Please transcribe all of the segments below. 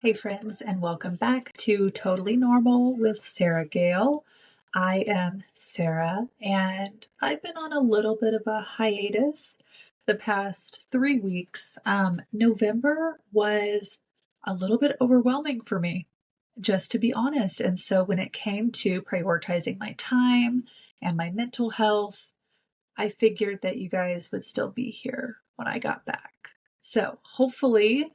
Hey friends, and welcome back to Totally Normal with Sara Gayle. I am Sara, and I've been on a little bit of a hiatus the past 3 weeks. November was a little bit overwhelming for me, just to be honest. And so when it came to prioritizing my time and my mental health, I figured that you guys would still be here when I got back. So hopefully,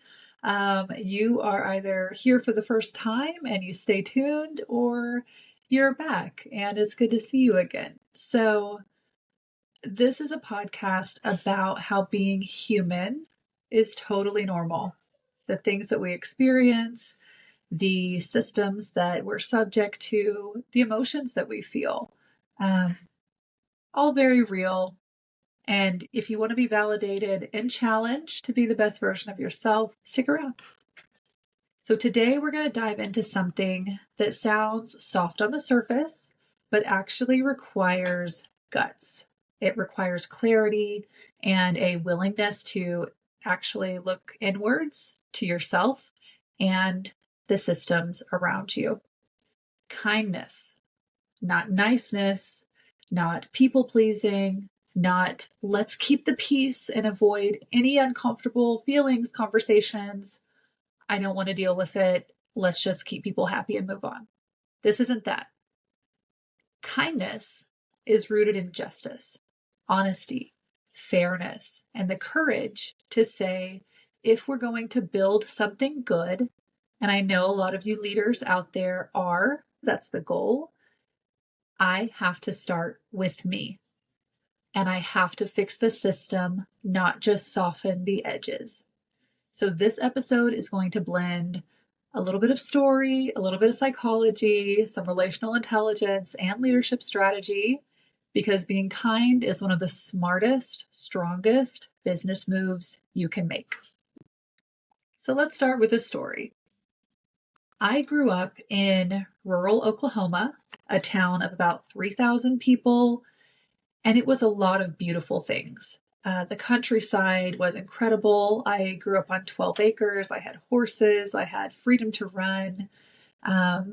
you are either here for the first time and you stay tuned, or you're back and it's good to see you again. So, this is a podcast about how being human is totally normal. The things that we experience, the systems that we're subject to, the emotions that we feel, um, all very real. And if you want to be validated and challenged to be the best version of yourself, stick around. So today we're going to dive into something that sounds soft on the surface, but actually requires guts. It requires clarity and a willingness to actually look inwards to yourself and the systems around you. Kindness, not niceness, not people pleasing, not let's keep the peace and avoid any uncomfortable feelings, conversations. I don't want to deal with it. Let's just keep people happy and move on. This isn't that. Kindness is rooted in justice, honesty, fairness, and the courage to say, if we're going to build something good, and I know a lot of you leaders out there are, that's the goal, I have to start with me. And I have to fix the system, not just soften the edges. So this episode is going to blend a little bit of story, a little bit of psychology, some relational intelligence, and leadership strategy, because being kind is one of the smartest, strongest business moves you can make. So let's start with a story. I grew up in rural Oklahoma, a town of about 3,000 people, and it was a lot of beautiful things. The countryside was incredible. I grew up on 12 acres. I had horses. I had freedom to run.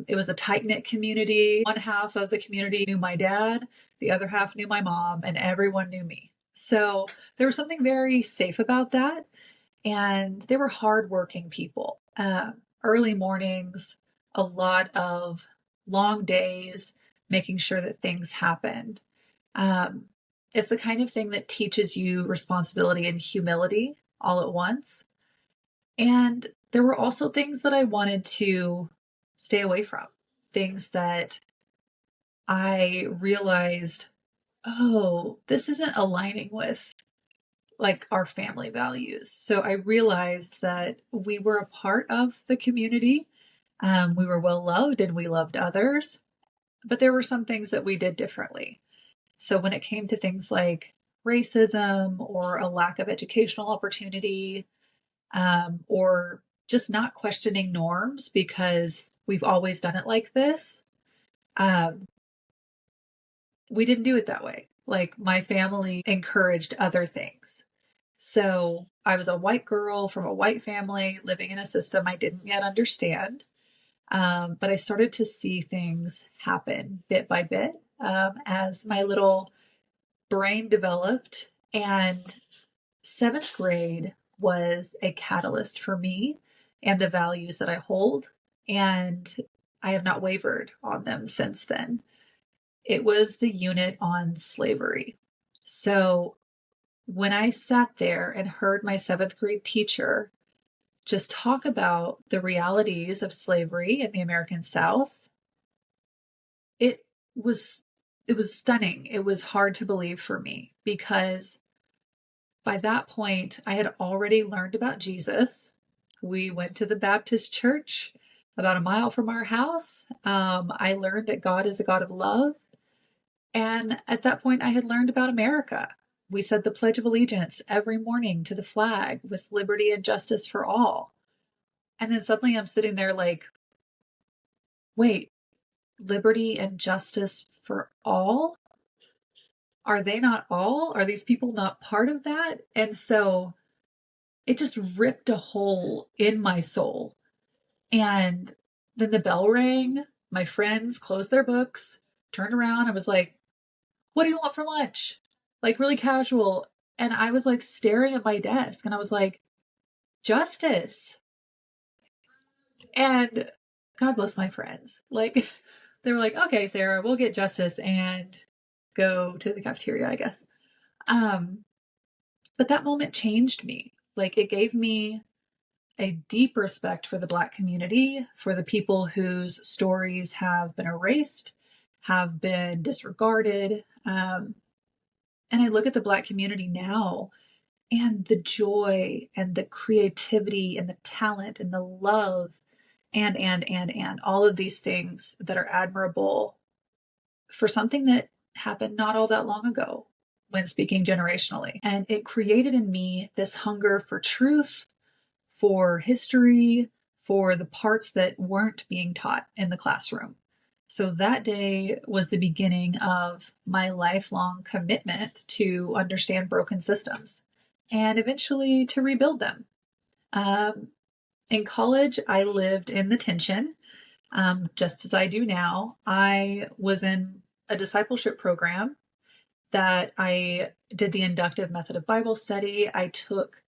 It was a tight-knit community. One half of the community knew my dad. The other half knew my mom, and everyone knew me. So there was something very safe about that. And they were hardworking people. Early mornings, a lot of long days, making sure that things happened. It's the kind of thing that teaches you responsibility and humility all at once. And there were also things that I wanted to stay away from, things that I realized, oh, this isn't aligning with like our family values. So I realized that we were a part of the community. We were well loved and we loved others, but there were some things that we did differently. So when it came to things like racism or a lack of educational opportunity, or just not questioning norms because we've always done it like this, um, we didn't do it that way. Like my family encouraged other things. So I was a white girl from a white family living in a system I didn't yet understand. But I started to see things happen bit by bit as my little brain developed. And seventh grade was a catalyst for me and the values that I hold. And I have not wavered on them since then. It was the unit on slavery. So when I sat there and heard my seventh grade teacher just talk about the realities of slavery in the American South, it was it was stunning. It was hard to believe for me because by that point I had already learned about Jesus. We went to the Baptist church about a mile from our house. I learned that God is a God of love. And at that point, I had learned about America. We said the Pledge of Allegiance every morning to the flag with liberty and justice for all. And then suddenly I'm sitting there like, wait, liberty and justice for all? Are they not all? Are these people not part of that? And so it just ripped a hole in my soul. And then the bell rang. My friends closed their books, turned around. I was like, what do you want for lunch? Like really casual. And I was like staring at my desk and I was like, justice. And God bless my friends. Like they were like, okay, Sarah, we'll get justice and go to the cafeteria, I guess. But that moment changed me. Like it gave me a deep respect for the Black community, for the people whose stories have been erased, have been disregarded. And I look at the Black community now and the joy and the creativity and the talent and the love and all of these things that are admirable for something that happened not all that long ago when speaking generationally. And it created in me this hunger for truth, for history, for the parts that weren't being taught in the classroom. So that day was the beginning of my lifelong commitment to understand broken systems and eventually to rebuild them. In college, I lived in the tension, just as I do now. I was in a discipleship program that I did the inductive method of Bible study. I took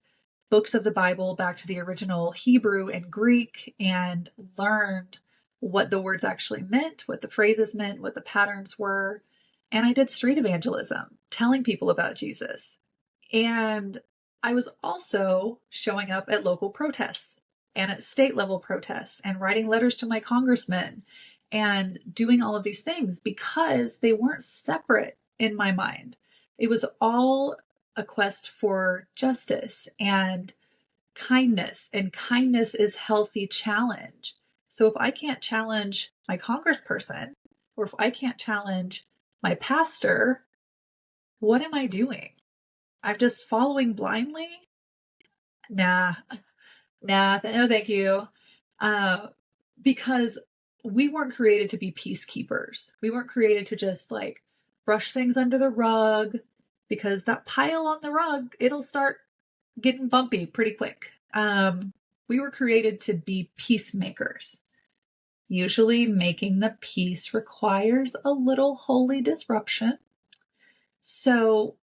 books of the Bible back to the original Hebrew and Greek and learned what the words actually meant, what the phrases meant, what the patterns were. And I did street evangelism, telling people about Jesus. And I was also showing up at local protests and at state level protests and writing letters to my congressman and doing all of these things because they weren't separate in my mind. It was all a quest for justice and kindness is healthy challenge. So if I can't challenge my congressperson or if I can't challenge my pastor, what am I doing? I'm just following blindly? Nah, no, thank you. Because we weren't created to be peacekeepers. We weren't created to just like brush things under the rug because that pile on the rug, it'll start getting bumpy pretty quick. We were created to be peacemakers. Usually making the peace requires a little holy disruption. So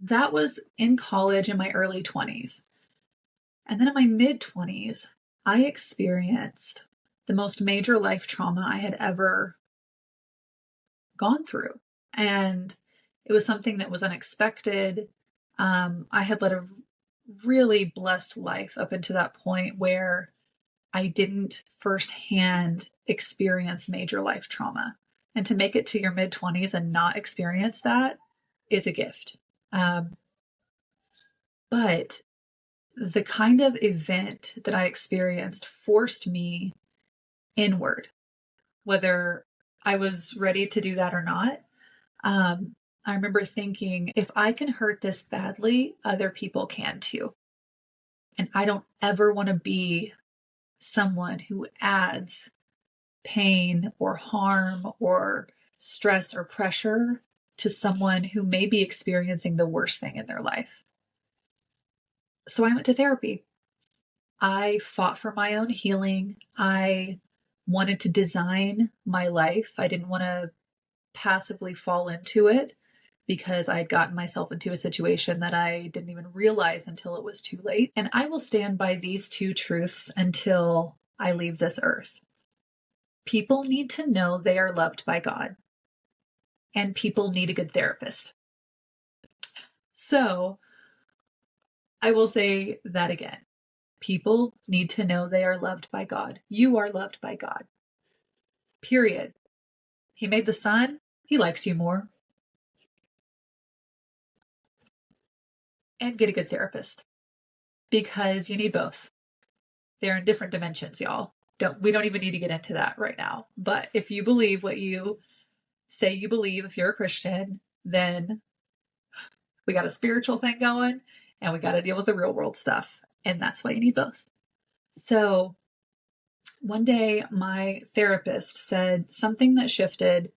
that was in college in my early 20s. And then in my mid 20s, I experienced the most major life trauma I had ever gone through. And it was something that was unexpected. I had led a really blessed life up until that point where I didn't firsthand experience major life trauma. And to make it to your mid 20s and not experience that is a gift. But the kind of event that I experienced forced me inward, whether I was ready to do that or not. I remember thinking, if I can hurt this badly, other people can too. And I don't ever want to be someone who adds pain or harm or stress or pressure to someone who may be experiencing the worst thing in their life. So I went to therapy. I fought for my own healing. I wanted to design my life. I didn't want to passively fall into it because I had gotten myself into a situation that I didn't even realize until it was too late. And I will stand by these two truths until I leave this earth. People need to know they are loved by God, and people need a good therapist. So I will say that again. People need to know they are loved by God. You are loved by God. Period. He made the sun. He likes you more. And get a good therapist because you need both. They're in different dimensions, y'all. We don't even need to get into that right now. But if you believe what you say you believe, if you're a Christian, then we got a spiritual thing going and we got to deal with the real world stuff. And that's why you need both. So one day my therapist said something that shifted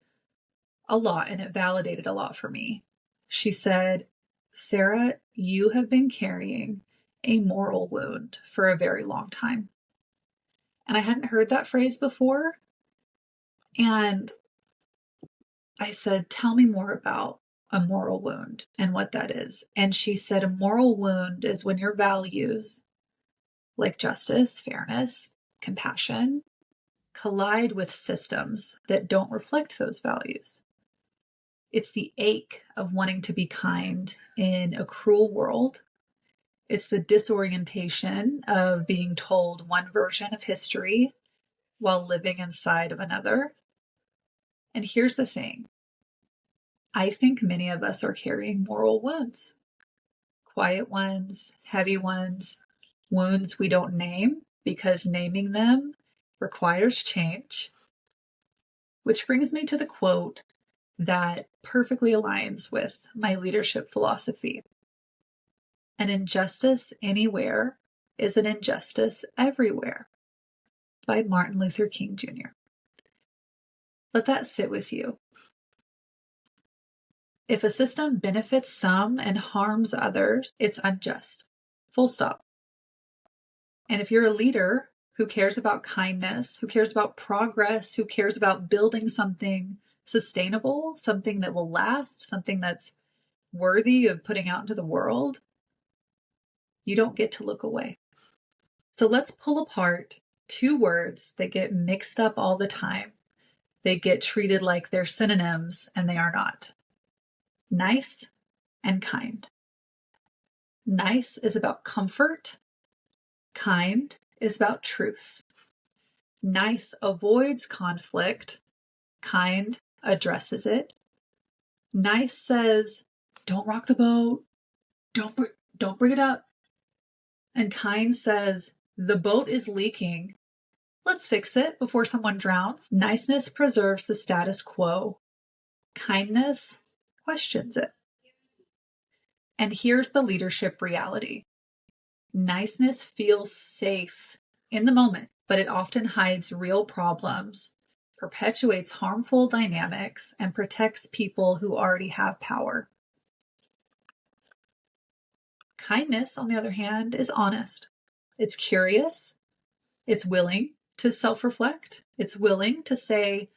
a lot and it validated a lot for me. She said, Sarah, you have been carrying a moral wound for a very long time. And I hadn't heard that phrase before. And I said, tell me more about a moral wound and what that is. And she said, a moral wound is when your values, like justice, fairness, compassion, collide with systems that don't reflect those values. It's the ache of wanting to be kind in a cruel world. It's the disorientation of being told one version of history while living inside of another. And here's the thing. I think many of us are carrying moral wounds. Quiet ones, heavy ones, wounds we don't name because naming them requires change. Which brings me to the quote that perfectly aligns with my leadership philosophy. An injustice anywhere is an injustice everywhere, by Martin Luther King Jr. Let that sit with you. If a system benefits some and harms others, it's unjust. Full stop. And if you're a leader who cares about kindness, who cares about progress, who cares about building something sustainable, something that will last, something that's worthy of putting out into the world, you don't get to look away. So let's pull apart two words that get mixed up all the time. They get treated like they're synonyms, and they are not. Nice and kind. Nice is about comfort. Kind is about truth. Nice avoids conflict. Kind addresses it. Nice says, don't rock the boat. Don't bring it up. And kind says, the boat is leaking. Let's fix it before someone drowns. Niceness preserves the status quo. Kindness questions it. And here's the leadership reality. Niceness feels safe in the moment, but it often hides real problems, perpetuates harmful dynamics, and protects people who already have power. Kindness, on the other hand, is honest. It's curious. It's willing to self-reflect. It's willing to say,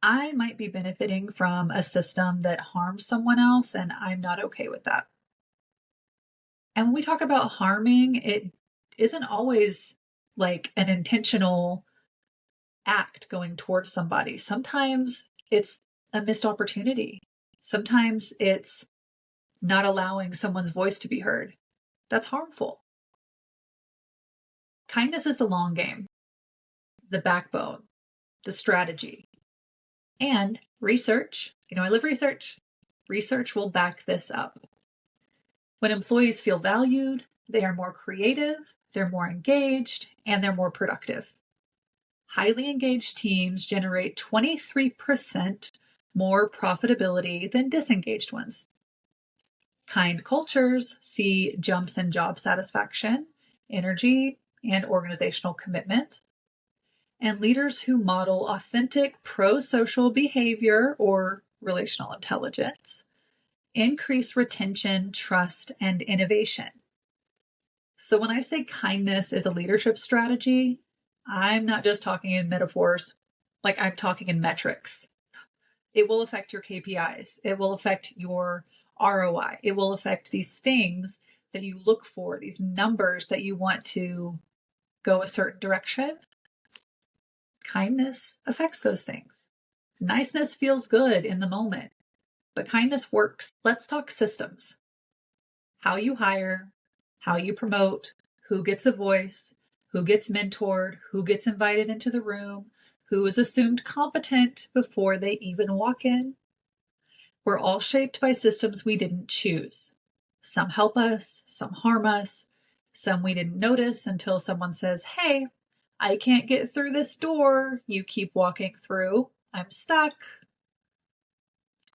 I might be benefiting from a system that harms someone else, and I'm not okay with that. And when we talk about harming, it isn't always like an intentional act going towards somebody. Sometimes it's a missed opportunity. Sometimes it's not allowing someone's voice to be heard. That's harmful. Kindness is the long game, the backbone, the strategy, and research. I love research. Research will back this up. When employees feel valued, they are more creative, they're more engaged, and they're more productive. Highly engaged teams generate 23% more profitability than disengaged ones. Kind cultures see jumps in job satisfaction, energy, and organizational commitment. And leaders who model authentic pro-social behavior or relational intelligence increase retention, trust, and innovation. So when I say kindness is a leadership strategy, I'm not just talking in metaphors, like I'm talking in metrics. It will affect your KPIs. It will affect your ROI. It will affect these things that you look for, these numbers that you want to go a certain direction. Kindness affects those things. Niceness feels good in the moment, but kindness works. Let's talk systems. How you hire, how you promote, who gets a voice, who gets mentored, who gets invited into the room, who is assumed competent before they even walk in. We're all shaped by systems we didn't choose. Some help us, some harm us, some we didn't notice until someone says, hey, I can't get through this door. You keep walking through. I'm stuck.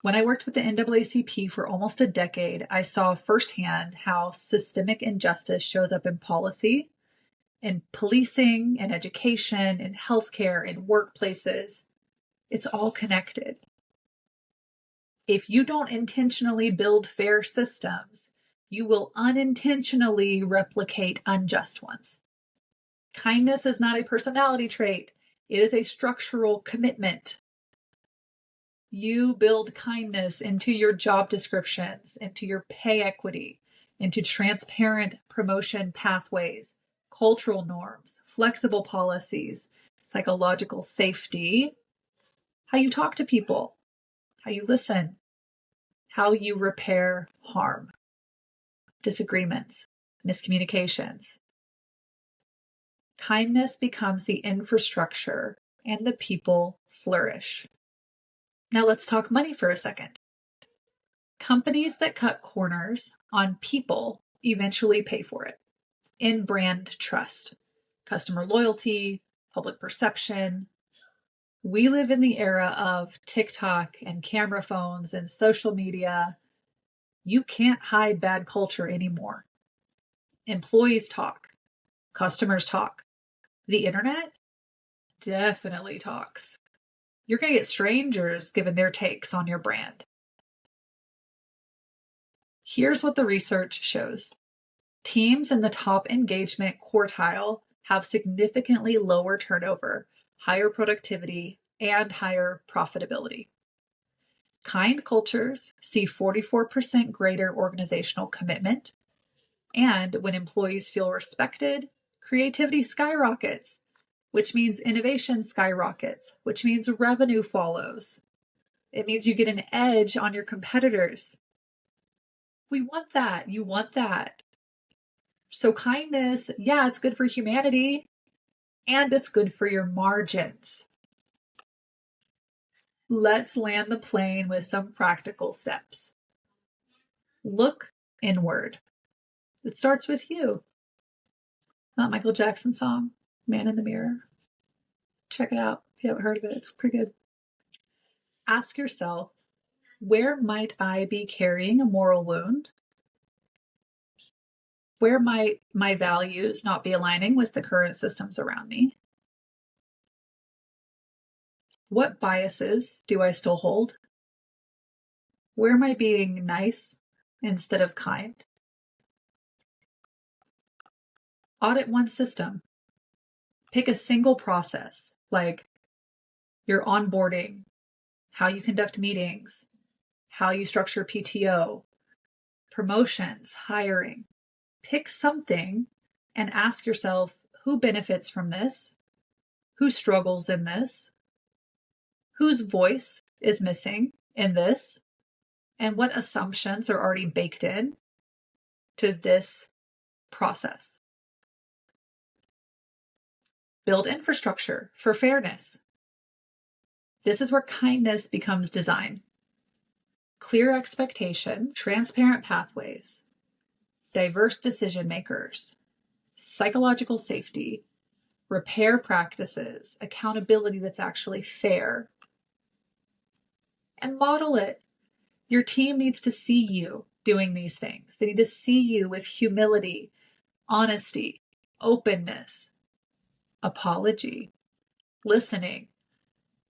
When I worked with the NAACP for almost a decade, I saw firsthand how systemic injustice shows up in policy, in policing, in education, in healthcare, in workplaces. It's all connected. If you don't intentionally build fair systems, you will unintentionally replicate unjust ones. Kindness is not a personality trait. It is a structural commitment. You build kindness into your job descriptions, into your pay equity, into transparent promotion pathways, cultural norms, flexible policies, psychological safety, how you talk to people, how you listen, how you repair harm, disagreements, miscommunications. Kindness becomes the infrastructure and the people flourish. Now let's talk money for a second. Companies that cut corners on people eventually pay for it in brand trust, customer loyalty, public perception. We live in the era of TikTok and camera phones and social media. You can't hide bad culture anymore. Employees talk, customers talk. The internet definitely talks. You're going to get strangers giving their takes on your brand. Here's what the research shows. Teams in the top engagement quartile have significantly lower turnover, higher productivity, and higher profitability. Kind cultures see 44% greater organizational commitment, and when employees feel respected, creativity skyrockets, which means innovation skyrockets, which means revenue follows. It means you get an edge on your competitors. We want that. You want that. So kindness, yeah, it's good for humanity and it's good for your margins. Let's land the plane with some practical steps. Look inward. It starts with you. That Michael Jackson song, Man in the Mirror. Check it out if you haven't heard of it. It's pretty good. Ask yourself, where might I be carrying a moral wound? Where might my values not be aligning with the current systems around me? What biases do I still hold? Where am I being nice instead of kind? Audit one system. Pick a single process, like your onboarding, how you conduct meetings, how you structure PTO, promotions, hiring. Pick something and ask yourself, who benefits from this? Who struggles in this? Whose voice is missing in this? And what assumptions are already baked in to this process? Build infrastructure for fairness. This is where kindness becomes design. Clear expectations, transparent pathways, diverse decision makers, psychological safety, repair practices, accountability that's actually fair, and model it. Your team needs to see you doing these things. They need to see you with humility, honesty, openness, apology, listening,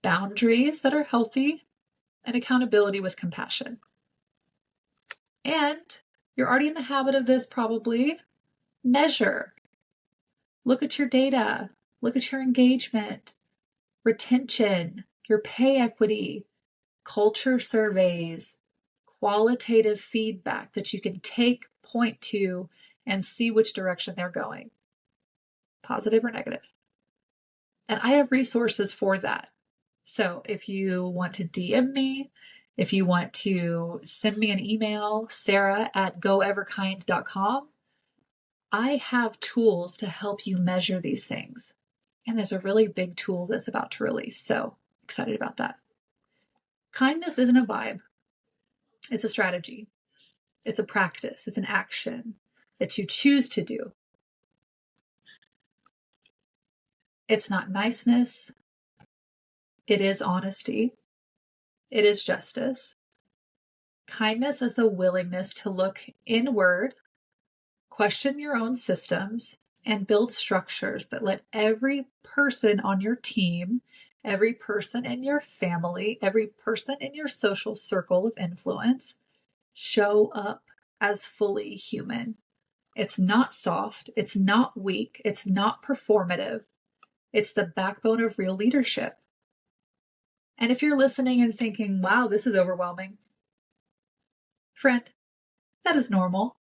boundaries that are healthy, and accountability with compassion. And you're already in the habit of this probably. Measure. Look at your data. Look at your engagement, retention, your pay equity, culture surveys, qualitative feedback that you can take, point to, and see which direction they're going, positive or negative. And I have resources for that. So if you want to DM me, if you want to send me an email, sarah@goeverkind.com, I have tools to help you measure these things. And there's a really big tool that's about to release. So excited about that. Kindness isn't a vibe. It's a strategy. It's a practice. It's an action that you choose to do. It's not niceness. It is honesty. It is justice. Kindness is the willingness to look inward, question your own systems, and build structures that let every person on your team, every person in your family, every person in your social circle of influence show up as fully human It's not soft. It's not weak. It's not performative. It's the backbone of real leadership. And if you're listening and thinking, wow, this is overwhelming, friend, that is normal.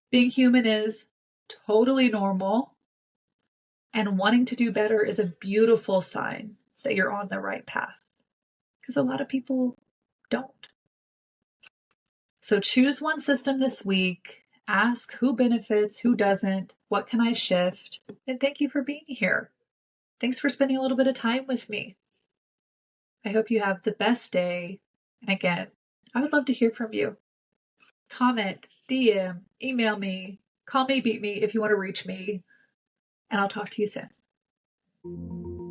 Being human is totally normal. And wanting to do better is a beautiful sign that you're on the right path. Because a lot of people don't. So choose one system this week. Ask who benefits, who doesn't, what can I shift? And thank you for being here. Thanks for spending a little bit of time with me. I hope you have the best day. And again, I would love to hear from you. Comment, DM, email me, call me, beat me if you want to reach me, and I'll talk to you soon.